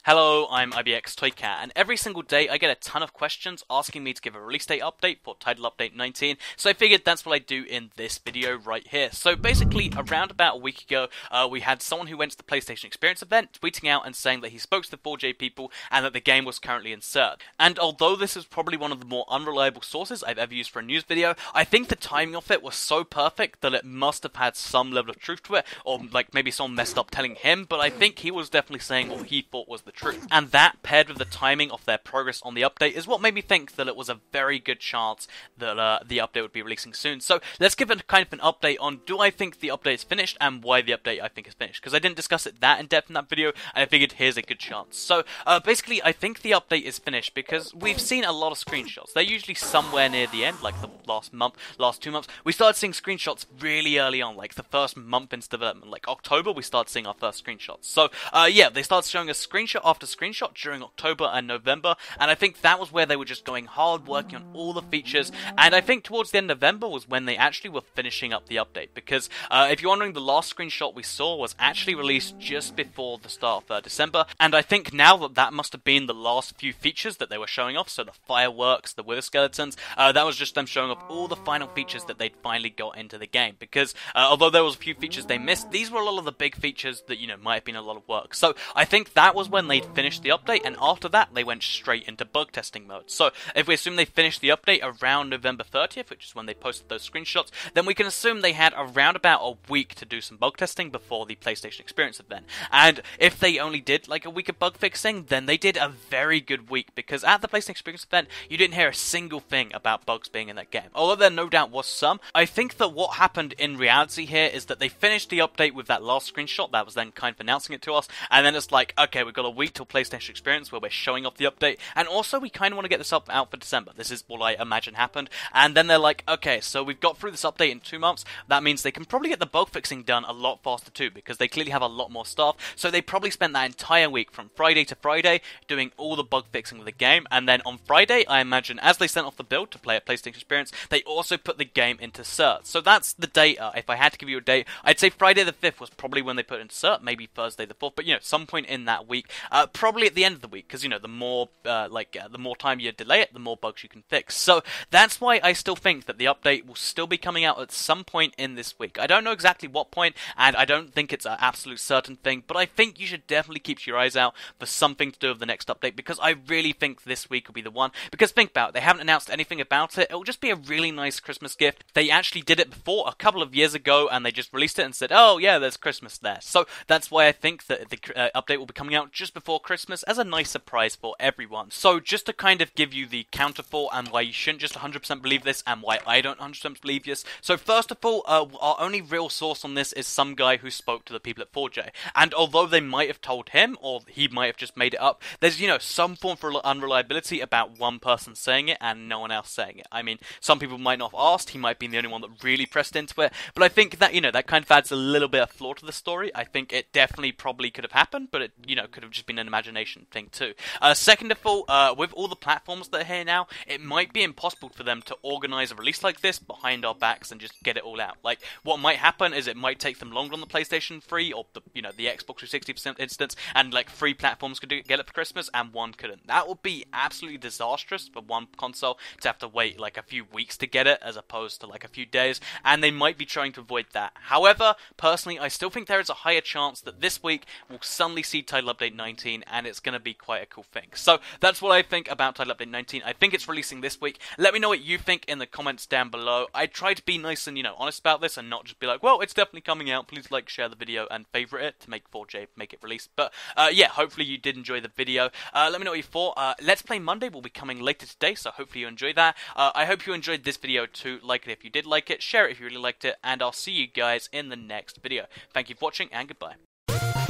Hello, I'm IBX Toycat, and every single day I get a ton of questions asking me to give a release date update for Title Update 19, so I figured that's what I do in this video right here. So basically, around about a week ago, we had someone who went to the PlayStation Experience event tweeting out and saying that he spoke to the 4J people and that the game was currently in cert. And although this is probably one of the more unreliable sources I've ever used for a news video, I think the timing of it was so perfect that it must have had some level of truth to it, or like maybe someone messed up telling him, but I think he was definitely saying what he thought was the truth. And that, paired with the timing of their progress on the update, is what made me think that it was a very good chance that the update would be releasing soon. So let's give it kind of an update on do I think the update is finished and why the update I think is finished, because I didn't discuss it that in depth in that video and I figured here's a good chance. So basically I think the update is finished because we've seen a lot of screenshots. They're usually somewhere near the end, like the last 2 months. We started seeing screenshots really early on, like the first month into development, like October we started seeing our first screenshots. So yeah, they started showing us screenshot after screenshot during October and November, and I think that was where they were just going hard, working on all the features, and I think towards the end of November was when they actually were finishing up the update, because if you're wondering, the last screenshot we saw was actually released just before the start of December, and I think now that must have been the last few features that they were showing off, so the fireworks, the wither skeletons, that was just them showing off all the final features that they'd finally got into the game, because although there was a few features they missed, these were a lot of the big features that, you know, might have been a lot of work. So I think that was when they'd finished the update, and after that they went straight into bug testing mode. So if we assume they finished the update around November 30th, which is when they posted those screenshots, then we can assume they had around about a week to do some bug testing before the PlayStation Experience event. And if they only did like a week of bug fixing, then they did a very good week, because at the PlayStation Experience event you didn't hear a single thing about bugs being in that game. Although there no doubt was some, I think that what happened in reality here is that they finished the update with that last screenshot that was then kind of announcing it to us, and then it's like, okay, we've got a week till PlayStation Experience where we're showing off the update, and also we kind of want to get this out for December. This is what I imagine happened. And then they're like, okay, so we've got through this update in 2 months. That means they can probably get the bug fixing done a lot faster too, because they clearly have a lot more staff. So they probably spent that entire week from Friday to Friday doing all the bug fixing with the game, and then on Friday, I imagine, as they sent off the build to play at PlayStation Experience, they also put the game into cert. So that's the data. If I had to give you a date, I'd say Friday the 5th was probably when they put it into cert, maybe Thursday the 4th, but you know, some point in that week, probably at the end of the week, because you know, the more time you delay it, the more bugs you can fix. So that's why I still think that the update will still be coming out at some point in this week. I don't know exactly what point, and I don't think it's an absolute certain thing, but I think you should definitely keep your eyes out for something to do with the next update, because I really think this week will be the one. Because think about it, they haven't announced anything about it. It'll just be a really nice Christmas gift. They actually did it before a couple of years ago, and they just released it and said, oh yeah, there's Christmas there. So that's why I think that the update will be coming out just before Christmas as a nice surprise for everyone. So just to kind of give you the counter for and why you shouldn't just 100% believe this and why I don't 100% believe this. So first of all, our only real source on this is some guy who spoke to the people at 4J. And although they might have told him, or he might have just made it up, there's, you know, some form for unreliability about one person saying it and no one else saying it. I mean, some people might not have asked, he might have been the only one that really pressed into it, but I think that, you know, that kind of adds a little bit of flaw to the story. I think it definitely probably could have happened, but it, you know, could have just been an imagination thing too. Second of all, with all the platforms that are here now, it might be impossible for them to organize a release like this behind our backs and just get it all out. Like, what might happen is it might take them longer on the PlayStation 3 or the, you know, the Xbox 360 instance, and like 3 platforms could get it for Christmas and 1 couldn't. That would be absolutely disastrous for one console to have to wait like a few weeks to get it as opposed to like a few days, and they might be trying to avoid that. However, personally, I still think there is a higher chance that this week we'll suddenly see Title Update 19, and it's going to be quite a cool thing. So that's what I think about Title Update 19. I think it's releasing this week. Let me know what you think in the comments down below. I try to be nice and, you know, honest about this and not just be like, well, it's definitely coming out. Please like, share the video, and favorite it to make 4J make it release. But yeah, hopefully you did enjoy the video. Let me know what you thought. Let's Play Monday will be coming later today, so hopefully you enjoy that. I hope you enjoyed this video too. Like it if you did like it, share it if you really liked it, and I'll see you guys in the next video. Thank you for watching, and goodbye.